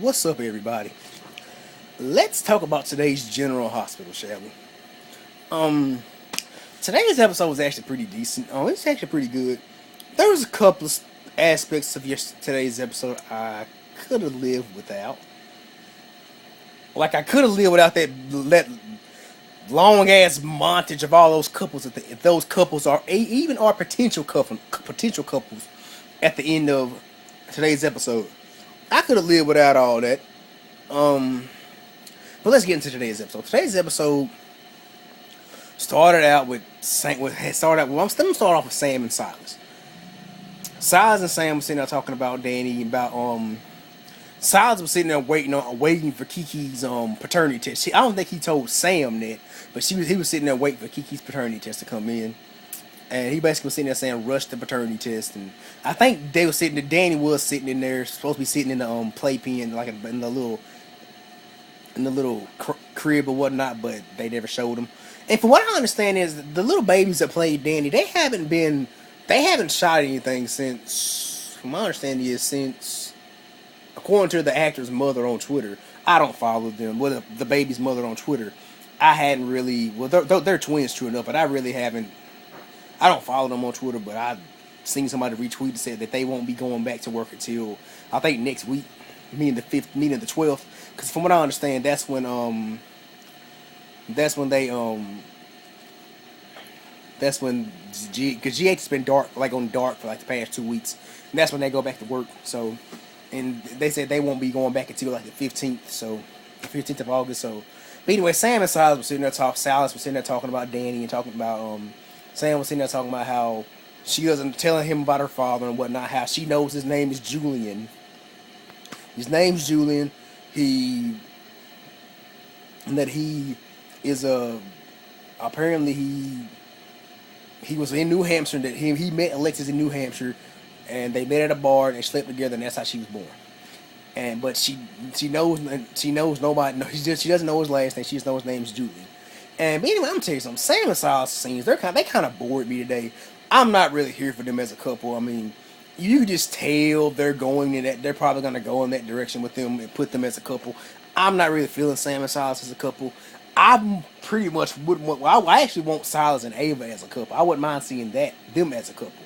What's up, everybody? Let's talk about today's General Hospital, shall we? Um, Today's episode was actually pretty decent. It's actually pretty good. There was a couple of aspects of today's episode I could have lived without. Like I could have lived without that long ass montage of all those couples. If those couples are even are potential couples at the end of today's episode, I could have lived without all that. Um, But let's get into today's episode. Today's episode started out with I'm gonna start off with Sam and Silas. Silas and Sam were sitting there talking about Danny about Silas was sitting there waiting for Kiki's paternity test. I don't think he told Sam that, but he was sitting there waiting for Kiki's paternity test to come in. And he basically was sitting there saying rush the paternity test, and I think they were sitting there. Danny was sitting in there, supposed to be sitting in the playpen, like in the little crib or whatnot, but they never showed him. And from what I understand is the little babies that played Danny, they haven't shot anything since. From my understanding is since, according to the actor's mother on Twitter, I don't follow them. Well, the baby's mother on Twitter, I hadn't really. Well, they're twins, true enough, but I really haven't. I don't follow them on Twitter, but I seen somebody retweet and said that they won't be going back to work until I think next week, meaning the 12th. Because from what I understand, that's when because GH has been on dark for like the past 2 weeks, and that's when they go back to work. So, and they said they won't be going back until like the 15th, so the 15th of August. So, but anyway, Sam and Silas were sitting there Silas was sitting there talking about Danny and talking about Sam was sitting there talking about how she doesn't telling him about her father and whatnot. How she knows his name is Julian. His name's Julian. He is apparently he was in New Hampshire. That he met Alexis in New Hampshire, and they met at a bar and they slept together, and that's how she was born. And but she knows nobody. No, she doesn't know his last name. She just knows his name's Julian. And but anyway, I'm gonna tell you something. Sam and Silas scenes they kind of bored me today. I'm not really here for them as a couple. I mean, you just tell they're going in that they're probably gonna go in that direction with them and put them as a couple. I'm not really feeling Sam and Silas as a couple. I pretty much wouldn't want. Well, I actually want Silas and Ava as a couple. I wouldn't mind seeing them as a couple.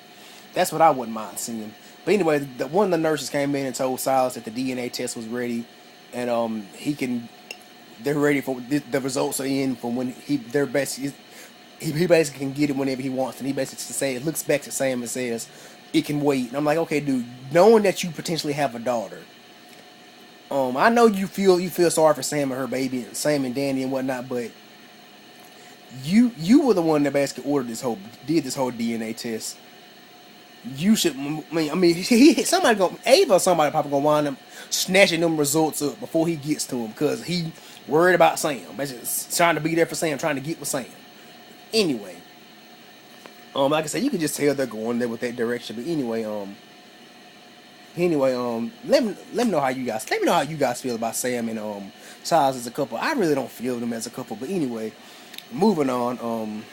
That's what I wouldn't mind seeing. But anyway, one of the nurses came in and told Silas that the DNA test was ready, and they're ready for the results are in from when he basically can get it whenever he wants, and he basically looks back to Sam and says it can wait. And I'm like, okay, dude, knowing that you potentially have a daughter, I know you feel sorry for Sam and her baby, and Sam and Danny and whatnot, but you were the one that basically did this whole DNA test. You should. I mean, Ava or somebody probably gonna wind up snatching them results up before he gets to him because he worried about Sam, basically trying to be there for Sam, trying to get with Sam. Anyway, like I said, you can just tell they're going there with that direction. But anyway, let me know how you guys. Let me know how you guys feel about Sam and Silas as a couple. I really don't feel them as a couple. But anyway, moving on.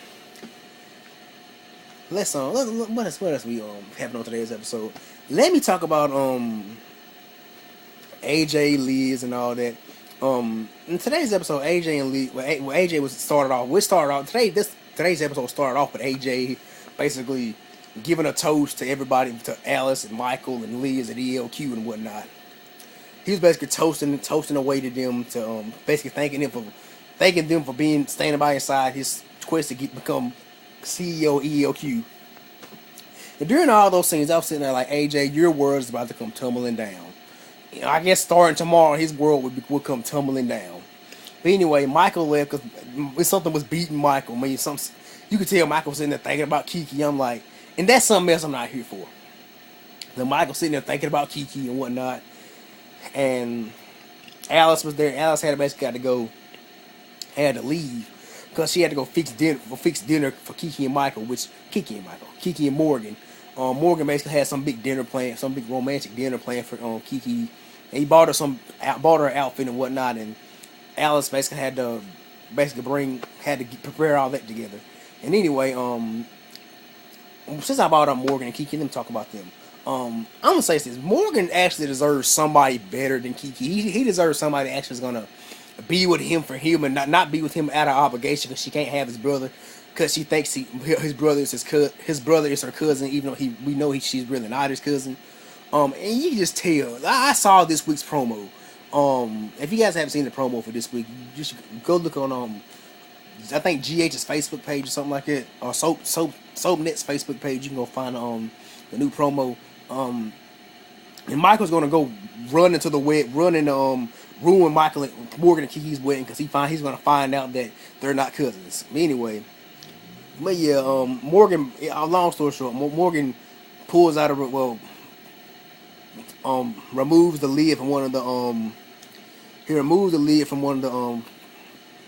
Let's what else we having on today's episode? Let me talk about AJ, Liz, and all that. In today's episode, AJ and Liz. Well, AJ started off. Today's episode started off with AJ basically giving a toast to everybody, to Alice and Michael and Liz at ELQ and whatnot. He was basically toasting away to them to basically thanking them for standing by his side. His quest to become CEO of ELQ. And during all those scenes, I was sitting there like, AJ, your world is about to come tumbling down. You know, I guess starting tomorrow, his world would come tumbling down. But anyway, Michael left because something was beating Michael. I mean, you could tell Michael was sitting there thinking about Kiki. I'm like, and that's something else I'm not here for. Then Michael sitting there thinking about Kiki and whatnot. And Alice was there. Alice had to leave because she had to go fix dinner for Kiki and Morgan. Morgan basically had some big romantic dinner plan for Kiki. And he bought her an outfit and whatnot, and Alice basically had to prepare all that together. And anyway, since I brought up Morgan and Kiki, let me talk about them. I'm gonna say this: Morgan actually deserves somebody better than Kiki. He deserves somebody that actually is gonna be with him for him and not be with him out of obligation because she can't have his brother because she thinks his brother is his brother is her cousin, even though we know she's really not his cousin. And you can just tell. I saw this week's promo. If you guys haven't seen the promo for this week, you should go look on I think GH's Facebook page or something like that, or SoapNet's Facebook page. You can go find the new promo. And Michael's gonna go run into the run and ruin Morgan and Kiki's wedding because he's gonna find out that they're not cousins. Anyway, but yeah, Morgan. Long story short, Morgan pulls out removes the lid from one of the he removes the lid from one of the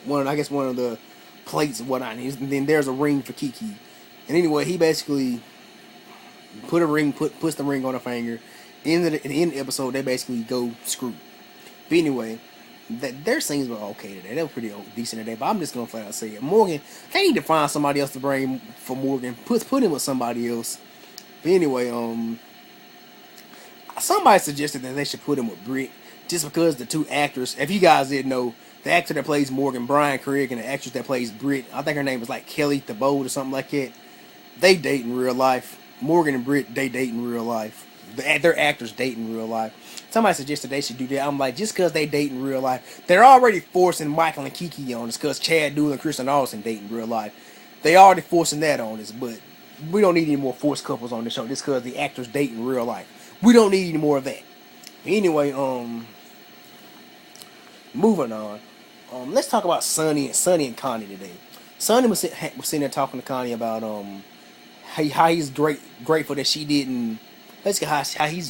one of the plates and whatnot. And then there's a ring for Kiki. And anyway, he basically puts the ring on her finger. In the episode, they basically go screw. But anyway, their scenes were okay today. They were pretty decent today. But I'm just gonna flat out say it. Morgan, they need to find somebody else to bring for Morgan. Put him with somebody else. But anyway, somebody suggested that they should put him with Britt just because the two actors. If you guys didn't know, the actor that plays Morgan, Brian Craig, and the actress that plays Britt, I think her name is like Kelly Thibault or something like that. They date in real life. Morgan and Britt, they date in real life. Their actors date in real life. Somebody suggested they should do that. I'm like, just because they date in real life, they're already forcing Michael and Kiki on us because Chad Duell and Kristen Austin date in real life. They already forcing that on us, but we don't need any more forced couples on the show just because the actors date in real life. We don't need any more of that. Anyway, moving on. Let's talk about Sonny and Connie today. Sonny was sitting there talking to Connie about how he's grateful that she didn't. Basically, how he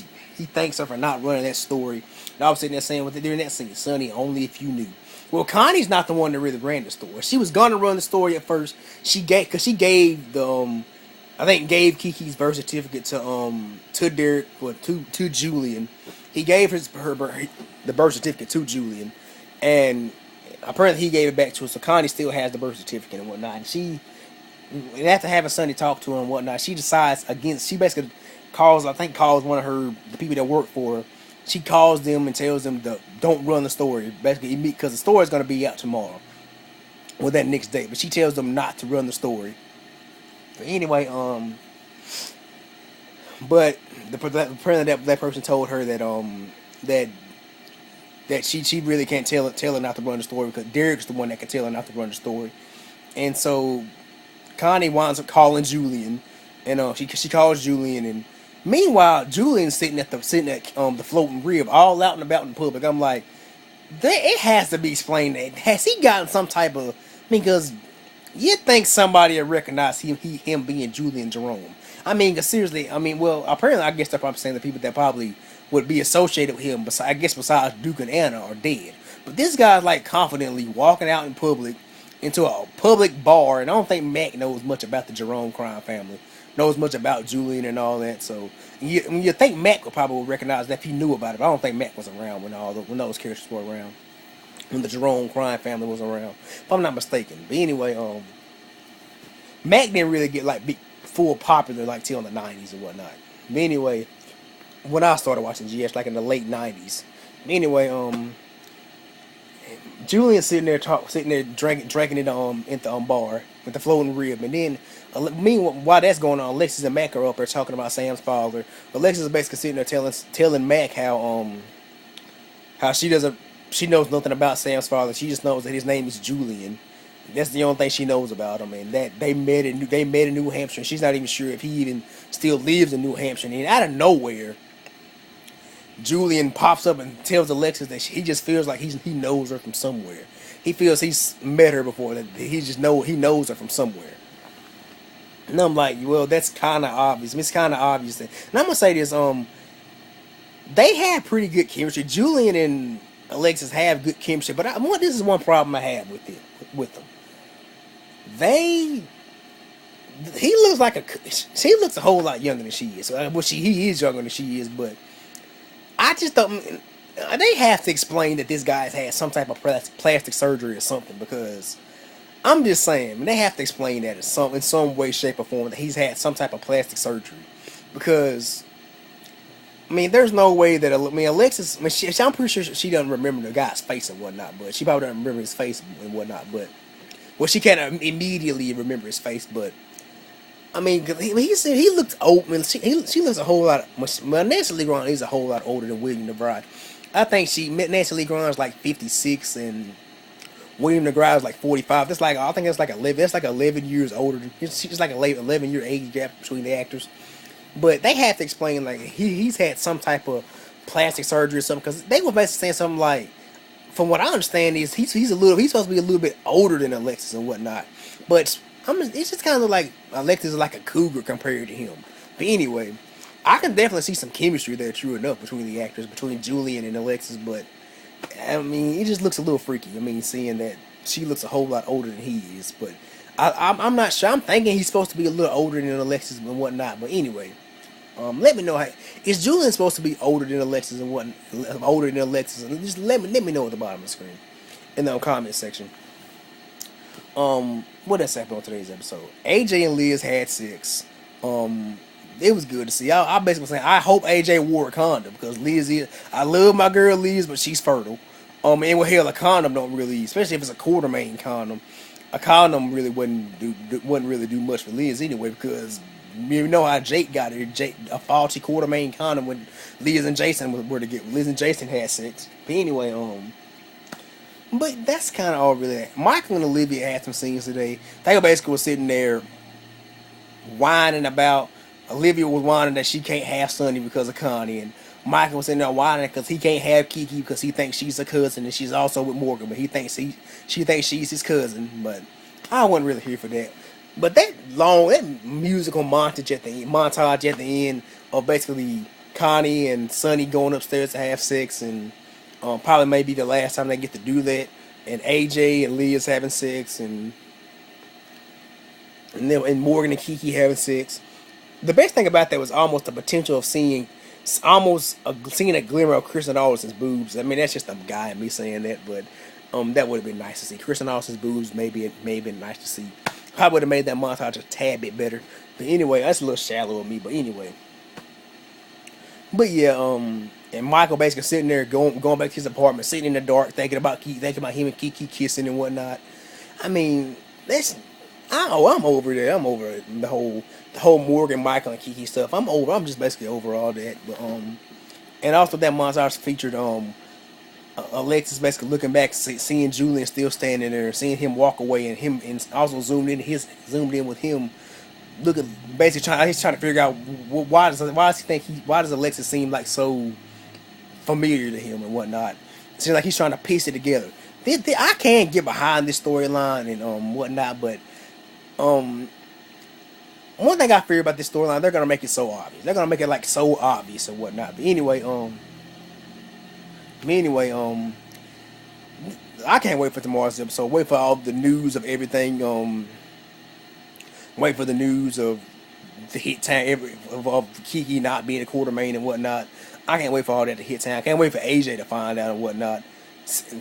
thanks her for not running that story. And I was sitting there saying, during that scene, Sonny, only if you knew. Well, Connie's not the one that really ran the story. She was gonna run the story at first. She gave the I think gave Kiki's birth certificate to Derek, to Julian. He gave the birth certificate to Julian, and apparently he gave it back to her. So Connie still has the birth certificate and whatnot. And after having Sonny talk to her and whatnot, she decides against. She basically calls one of the people that work for her. She calls them and tells them don't run the story, basically, because the story is going to be out tomorrow or that next day. But she tells them not to run the story. But anyway, but that person told her that she really can't tell her not to run the story because Derek's the one that can tell her not to run the story. And so Connie winds up calling Julian, and she calls Julian, and meanwhile Julian's sitting at the floating rib, all out and about in public. I'm like, it has to be explained. That has he gotten some type of? Because you'd think somebody would recognize him being Julian Jerome. I mean, seriously. I mean, well, apparently, I guess they're probably saying the people that probably would be associated with him, besides Duke and Anna, are dead. But this guy's like confidently walking out in public into a public bar, and I don't think Mac knows much about the Jerome crime family, knows much about Julian and all that. So you think Mac would probably recognize that if he knew about it. But I don't think Mac was around when those characters were around, when the Jerome crime family was around, if I'm not mistaken. But anyway, Mac didn't really get full popular till in the 90s and whatnot. But anyway, when I started watching GH, like in the late 90s. But anyway, Julian's sitting there drinking it at the bar with the floating rib, and then meanwhile, while that's going on, Alexis and Mac are up there talking about Sam's father. Alexis is basically sitting there telling Mac how she knows nothing about Sam's father. She just knows that his name is Julian. That's the only thing she knows about him, and that they met in New Hampshire. And she's not even sure if he even still lives in New Hampshire. And out of nowhere, Julian pops up and tells Alexis that he just feels like he knows her from somewhere. He feels he's met her before. That he knows her from somewhere. And I'm like, well, that's kind of obvious. It's kind of obvious. And I'm gonna say this: they have pretty good chemistry. Julian and Alexis have good chemistry, but this is one problem I have with them. He looks a whole lot younger than she is. He is younger than she is, but I just don't. They have to explain that this guy's had some type of plastic surgery or something, because I'm just saying, they have to explain that in some way, shape, or form, that he's had some type of plastic surgery, because I mean, there's no way that Alexis. I mean, I'm pretty sure she doesn't remember the guy's face and whatnot, but she probably doesn't remember his face and whatnot. But well, she can't immediately remember his face. But I mean, he said he looked old. I mean, she looks a whole lot. Well, Nancy Lee Graham is a whole lot older than William DeVry. I think Nancy Lee Graham is like 56 and William DeVry is like 45. That's like, I think that's like 11. That's like 11 years older. It's like a 11-year age gap between the actors. But they have to explain like he's had some type of plastic surgery or something, because they were basically saying something like, from what I understand is he's supposed to be a little bit older than Alexis and whatnot. But it's just kind of like Alexis is like a cougar compared to him. But anyway, I can definitely see some chemistry there, true enough, between the actors, between Julian and Alexis. But I mean, it just looks a little freaky. I mean, seeing that she looks a whole lot older than he is. But I'm not sure. I'm thinking he's supposed to be a little older than Alexis and whatnot. But anyway, let me know how, is Julian supposed to be older than Alexis and what older than Alexis? And just let me know at the bottom of the screen in the comment section. What else happened on today's episode? AJ and Liz had sex. It was good to see. I basically saying I hope AJ wore a condom, because Liz is, I love my girl Liz, but she's fertile. And well, hell, a condom don't really, especially if it's a Quartermaine condom, a condom really wouldn't really do much for Liz anyway, because you know how Jake got it. A faulty Quartermaine condom when Liz and Jason were together. Liz and Jason had sex. But anyway, but that's kind of all really. Michael and Olivia had some scenes today. They basically was sitting there whining about, Olivia was whining that she can't have Sonny because of Connie, and Michael was sitting there whining because he can't have Kiki because he thinks she's a cousin and she's also with Morgan, but she thinks she's his cousin. But I wasn't really here for that. But that musical montage at the end of basically Connie and Sonny going upstairs to have sex, and probably maybe the last time they get to do that, and AJ and Liz having sex, and Morgan and Kiki having sex. The best thing about that was almost the potential of seeing a glimmer of Kristen Allison's boobs. I mean, that's just a guy and me saying that, but that would have been nice to see. Kristen Allison's boobs may have been nice to see. Probably would have made that montage a tad bit better. But anyway, that's a little shallow of me. But anyway. But yeah, and Michael basically sitting there going back to his apartment, sitting in the dark, thinking about him and Kiki kissing and whatnot. I mean, I'm over there. I'm over the whole Morgan, Michael, and Kiki stuff. I'm just basically over all that. But and also that montage featured Alexis basically looking back, seeing Julian still standing there, seeing him walk away, and also zoomed in with him. Basically he's trying to figure out why does Alexis seem like so familiar to him and whatnot. It seems like he's trying to piece it together. I can't get behind this storyline and whatnot, but one thing I fear about this storyline, they're gonna make it so obvious. They're gonna make it like so obvious and whatnot. But anyway, I can't wait for tomorrow's episode. Wait for all the news of everything. Wait for the news of the hit time of Kiki not being a Quartermaine and whatnot. I can't wait for all that to hit time. I can't wait for AJ to find out and whatnot.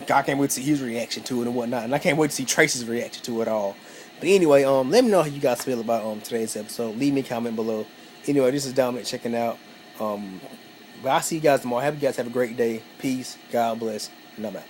I can't wait to see his reaction to it and whatnot. And I can't wait to see Tracy's reaction to it all. But anyway, let me know how you guys feel about today's episode. Leave me a comment below. Anyway, this is Dominic checking out. But I'll see you guys tomorrow. Hope you guys have a great day. Peace. God bless. And I'm out.